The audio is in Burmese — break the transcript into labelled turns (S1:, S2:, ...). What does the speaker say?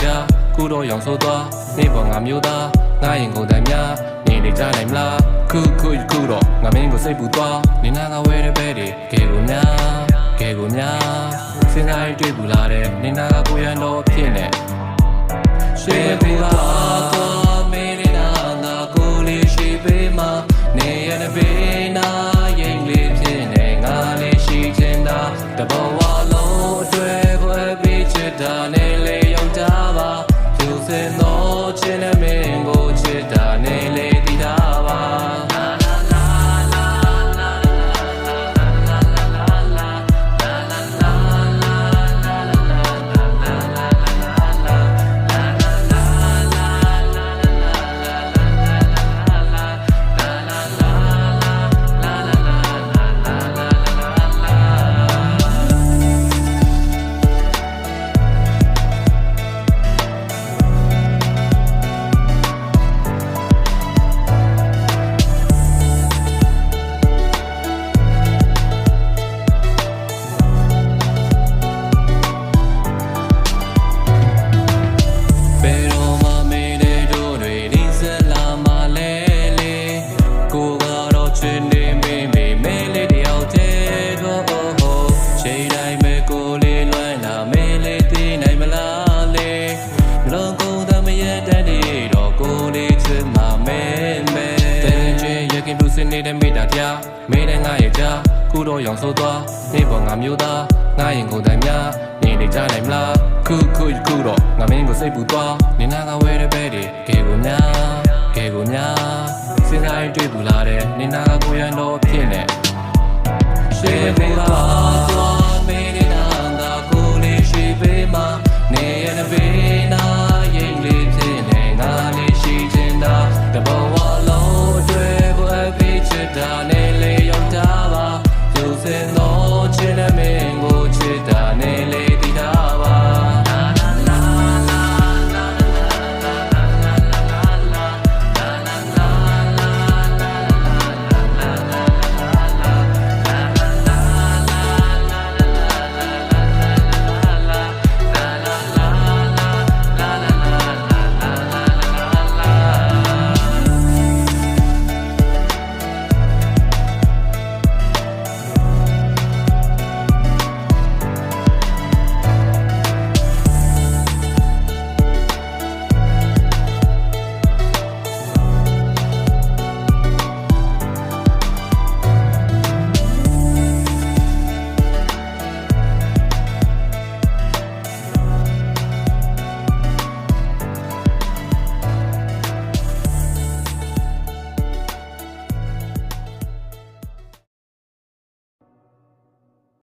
S1: ကြာခုတော့ရောင်ဆိုးသွားနေပေါ်ငါမျိုးသားငါရင်ကုန်တိုင်းများနေနေကြနိုင်မလားခုတော့ငါမင်းကိုစိတ်ပူသွားနေနာငါဝဲတဲ့ဘဲတွေကဲကိုများစဉ်းစားရင်တွေ့ဘူးလားတဲ့နေနာကကိုရန်တော့ဖြစ်နေရှေ့ပေးပါတော့မင်းနေနာငါကိုလေးရှိပေးမှာနေရတဲ့ဘေးနာရင်လေးဖြစ်နေငါလေးရှိချင်တာတဘောဝလုံးအတွက်ဘွယ်ပြီးချစ်တာနေလေရောက်ကြပါကျူစင်တော့ချင်တဲ့မင်းကိုချစ်တာနေလေတည်တာပါနေတဲ့မိတာပြမင်းနဲ့ငါရဲ့ကြားခုတော့ရောင်ဆိုးသွားနေပေါ်ငါမျိုးသားငါရင်ကုန်တိုင်းများနေနေကြနိုင်မလားခုတော့ငါမင်းကိုစိတ်ပူသွားနေနာကဝဲတဲ့ဘဲတွေကဲကိုများစဉ်းစားရင်တွေ့ဘူးလားတဲ့နေနာကကိုရန်တော့ဖြစ်နေရှေ့ပေးပါ